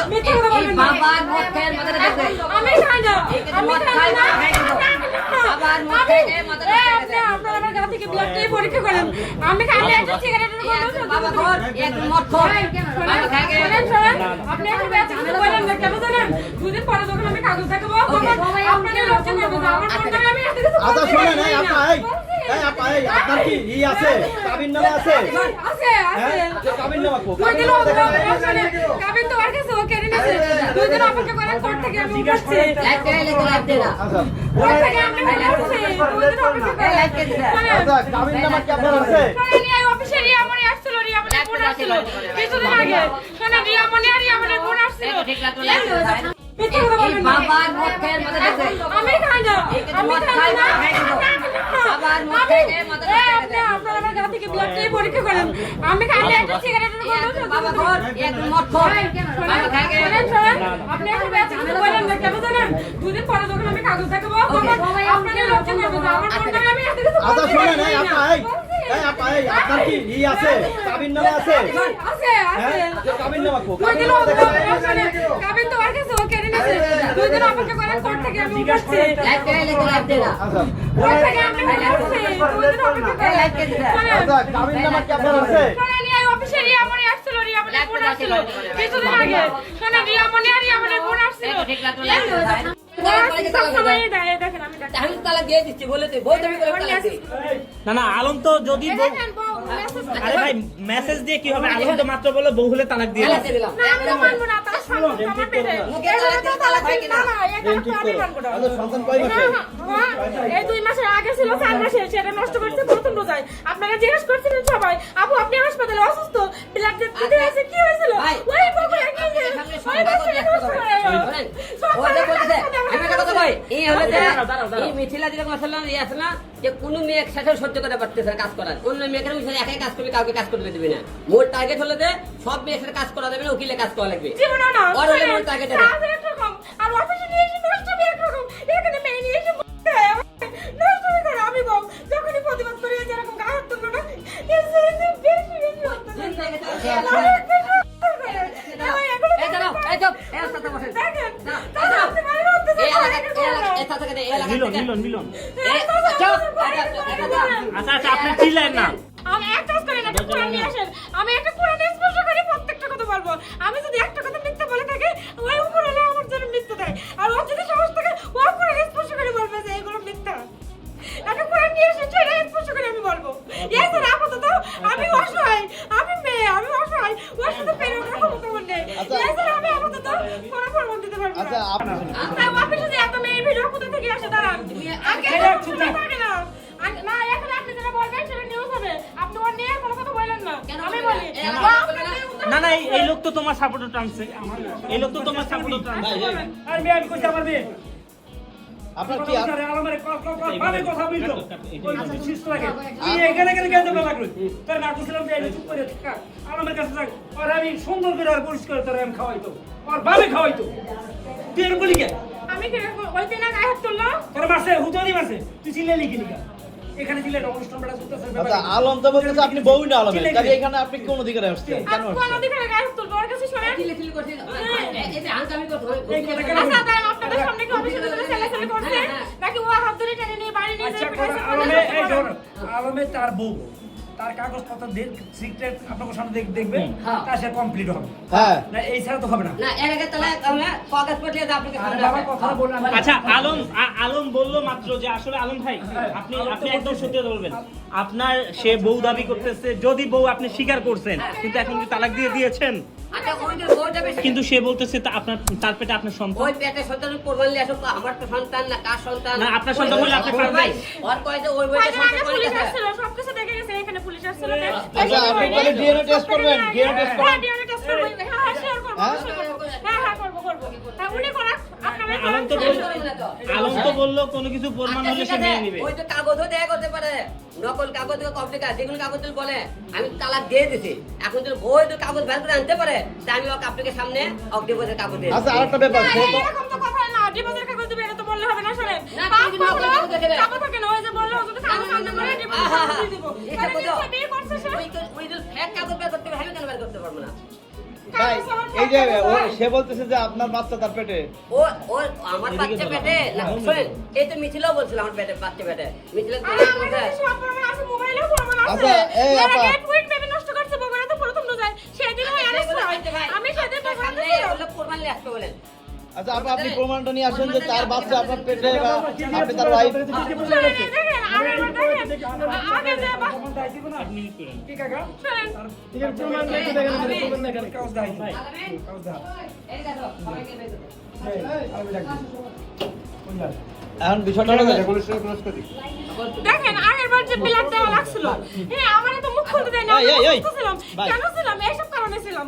বাবার মুখের মধ্যে দেখবে আমি খাই না আমি খাই না বাবার মুখের মধ্যে দেখবে আপনারা আমার গা থেকে ব্লাড টেস্ট পরীক্ষা করেন আমি খাই না একটা সিগারেটের গন্ধ বাবা খোর এক মদ খোর বাবা খাই আপনি একটা ব্যাচ কিছু বলেন না কেন জানেন দুদিন পরে যখন আমি কাগজ দেখাবো আপনাদের লজ্জা করবে আমার ফোনটা আমি এত কিছু আচ্ছা শুনেন এই আপা এই আপনার কি আছে কাবিন নামা আছে আছে কাবিন নামা কো দুই দিন কাবিন তো আর কিছু কেন নিছে দুই দিন অপেক্ষা করেন কোর্ট থেকে আমি উঠছি লাইট দে না আচ্ছা কোর্ট থেকে আমি উঠছি দুই দিন অপেক্ষা করেন লাইট দে আচ্ছা কাবিন নামা কি আপনার আছে এই অফিসে রিয়ামনি আসছিল রিয়ামনি কোন আসছিল কিছুদিন আগে শুনে রিয়ামনি আর রিয়ামনি কোন আসছিল ঠিক লাগলো বাবার মুখের মধ্যে দেখবে আমি খাই না আমি খাই না বাবার মুখের মধ্যে দেখবে আপনারা আমার গা থেকে ব্লাড টেস্ট পরীক্ষা করেন আমি খাই না একটা সিগারেটের গন্ধ বাবা খোর এক মদ খোর বাবা খাই আপনি একটা ব্যাচ কিছু বলেন না কেন জানেন দুদিন পরে যখন আমি কাগজ দেখাবো আপনাদের লজ্জা করবে আমার ফোনটা আমি এত কিছু আচ্ছা শুনেন এই আপা এই আপনার কি আছে কাবিন নামা আছে আছে কাবিন নামা কো দুই দিন কাবিন তো আর কিছু কেন নিছে দুই দিন অপেক্ষা করেন কোর্ট থেকে আমি উঠছি লাইট দে না আচ্ছা কোর্ট থেকে আমি উঠছি দুই দিন অপেক্ষা করেন লাইট দে আচ্ছা কাবিন নামা কি আপনার আছে এই অফিসে রিয়ামনি আসছিল রিয়ামনি কোন আসছিল কিছুদিন আগে শুনে রিয়ামনি আর রিয়ামনি কোন আসছিল ঠিক লাগলো দেখেন আমি দেখেন আমি তালা দিয়ে দিচ্ছি বলে তুই বই দাবি করে তালা দিই না আলম তো যদি দেখেন বউ মেসেজ আরে ভাই মেসেজ দিয়ে কি হবে আলম তো মাত্র বলে বউ হলে তালাক দিয়ে তালা দিছে। দিলাম না আমি মানবো না তারা সম্মান আমার পেটে মুখে তালা হয় কিনা? না এটা তো আমি মানবো না আচ্ছা সন্তান কয় মাসে এই 2 মাসের আগে ছিল 4 মাসে সেটা নষ্ট করছে প্রথম রোজায় আপনারা জিজ্ঞেস করছিলেন সবাই আপু আপনি হাসপাতালে অসুস্থ ব্লাড দিতে আছে কি হয়েছিল ওই বাবু একই যে ওই বাচ্চাটা নষ্ট করে ওটা বলতে আমি একটা কথা কই এই হলো যে এই মিথিলা দিলে মাসাল্লাহ এই আছে না যে কোন মেয়ে একসাথে সহ্য করতে পারতেছে না কাজ করার অন্য মেয়েদের মিশে একাই কাজ করবে কাউকে কাজ করতে দেবে না মোর টার্গেট হলো যে সব মেয়ের সাথে কাজ করা যাবে না উকিলে কাজ করা লাগবে জীবন না ওর হলো মোর টার্গেট কাজ একরকম আর অফিসে নিয়ে এসে নষ্ট হবে একরকম এখানে মেয়ে নিয়ে এসে নষ্ট করে আমি বল যখনই প্রতিবাদ করি যেরকম গায়ে হাত তুলবে না এর বেশি এই দাঁড়াও এই চুপ এই সাথে বসেন দেখেন তারা আপনি মানে হচ্ছে মিলন আচ্ছা আচ্ছা আপনি চিল্লেন না আমি একটা কাজ করি না একটা কোরআন নিয়ে আসেন আমি একটা কোরআন স্পর্শ করি প্রত্যেকটা কথা বলবো আমি যদি একটা কথা মিথ্যা বলে থাকি ওই উপর হলে আমার জন্য মিথ্যা দেয় আর ও যদি সাহস থাকে ও কোরআন স্পর্শ করে বলবে যে এগুলো মিথ্যা একটা কোরআন নিয়ে আসেন সেটা স্পর্শ করে আমি বলবো এই স্যার আপাতত আমি অসহায় আমি মেয়ে আমি অসহায় ওর সাথে পেরে ওঠার ক্ষমতা আমার নেই এই স্যার আমি আপাতত কোনো প্রমাণ দিতে পারবো না আচ্ছা আপনি অফিসে যে এত মেয়ের ভিডিও কোথা থেকে আসে দাঁড়ান আগে থাকে না না এখন আপনি যেটা বলবেন সেটা নিউজ হবে আপনি ওর নিয়ে কোনো কথা বলেন না আমি বলি না এই লোক তো তোমার সাপোর্টার টানছে এই লোক তো তোমার সাপোর্টার টানছে আর মেয়ে আমি কইছি আমার মেয়ে আপনার কি আলমের ভাবে কথা বলতো ওই শিষ্ট লাগে তুই এখানে কেন গেতে লাগলো তোর না কইছিলাম যে চুপ করে থাক আলমের কাছে যাক আর আমি সুন্দর করে আর পরিষ্কার করে আমি খাওয়াইতো আর ভাবে খাওয়াইতো তুই এর বলি কে আমি কি ওই দিন গায়ে হাত তুললো তোর মাসে হুজুরি মাসে তুই চিল্লে লিখি লিখা এখানে চিল্লে অনুষ্ঠান বড় করতেছ আচ্ছা আলম তো বলতেছে আপনি বউই না আলমের তাহলে এখানে আপনি কোন অধিকারে আসছেন কেন কোন আসছেন অধিকারে গায়ে হাত তুলবো ওর কাছে শুনেন চিল্লি করতে এই যে হাঙ্গামি করতে এই কথা কেন আচ্ছা তাই আপনাদের সামনে কি অফিসে ছেলে করছে নাকি ও হাত ধরে টেনে নিয়ে বাড়ি নিয়ে আচ্ছা যায় আলমে এই ধর আলমে তার বউ তার কাগজপত্র সিক্রেট আপনাদের সামনে দেখবে তার সে কমপ্লিট হবে হ্যাঁ না এই ছাড়া তো হবে না না এর আগে তাহলে আমরা কাগজ পাঠিয়ে দাও আপনাকে সামনে বাবার কথা বললাম আচ্ছা আলম বললো মাত্র যে আসলে আলম ভাই আপনি একদম সত্যি কথা বলবেন আপনার সে বউ দাবি করতেছে যদি বউ আপনি স্বীকার করছেন কিন্তু এখন কি তালাক দিয়ে দিয়েছেন আচ্ছা ওইটা বউটা বেশি কিন্তু সে বলতেছে তা আপনার তার পেটে আপনার সন্তান ওই পেটে সন্তান প্রমাণ নিয়ে আসো আমার তো সন্তান না কার সন্তান না, আপনার সন্তান হলে আপনি পারবেন। ওর কয় যে ওই বইটা আগে সন্তান পুলিশ করে আসছিল সবকিছু দেখে গেছে এখানে পুলিশ আসছিল আচ্ছা আপনি তাহলে ডিএনএ টেস্ট করবেন ডিএনএ টেস্ট করবেন ডিএনএ টেস্ট করব হ্যাঁ শেয়ার করব হ্যাঁ করব হ্যাঁ উনি কোন আপনারা আলম তো বললো কোনো কিছু প্রমাণ হলে সে মেনে নেবে ওই তো কাগজও দেয়া করতে পারে নকল কাগজ কমপ্লিকেট যেগুলো কাগজ বলে আমি তালাক দিয়ে দিছি এখন যদি বই তো কাগজ বের করে আনতে পারে তা আমি ওকে আপনাকে সামনে অগ্নিপথের কাগজ দিয়ে আচ্ছা আরেকটা ব্যাপার এরকম তো কথা না ডিপোজিট কাগজ দিবে এটা তো বললে হবে না শুনেন না, পাপ তুমি নকল কাগজ দেখে দেন। কাগজ থাকে না ওই যে বললো যদি কাগজ সামনে করে ডিপোজিট কাগজ দিয়ে দিব এটা তাহলে বোঝো। বিয়ে করছে সে ওই তো ফেক কাগজ বের করতে হবে আমি কেন বের করতে পারবো না ভাই এই যে সে বলতেছে যে আপনার বাচ্চা তার পেটে। ও ও আমার বাচ্চা পেটে না, শোনেন এই তো মিছিলও বলছিল আমার পেটে বাচ্চা পেটে মিছিল আরে আমার কাছে সব প্রমাণ আছে, মোবাইলেও প্রমাণ আছে। আচ্ছা, এই এরা আপা। গেট উইট বেবি নষ্ট করছে, বগুড়া তো প্রথম রোজায়। সেদিন ওই অ্যারেস্ট হয়। আমি সেদিন প্রমাণ দিয়েছিলাম। কোরবান নিয়ে আসতে বলেন। আচ্ছা আপনি প্রমাণটা নিয়ে আসেন যে তার বাচ্চা আপনার পেটে বা আপনি তার ওয়াইফ। দেখেন, আগে যে প্রমাণ দাই দিব না। আপনি মিট করেন। কি কাকা? শোনেন, এর প্রমাণ দেখে দেখেন এখানে প্রমাণ দেখেন কাগজ দাই। কাগজ দাও। এই দেখো সবাইকে বের করো। আমি ডাকি। বুঝলাম। এখন বিষয়টা হলো দেখেন আগের বার যে ব্লাড দেওয়া লাগছিল, হ্যাঁ আমার তো মুখ খুলতে দেয় না। এই, এই, এই। ছিলাম ভাই। কেন ছিলাম? এইসব কারণে ছিলাম।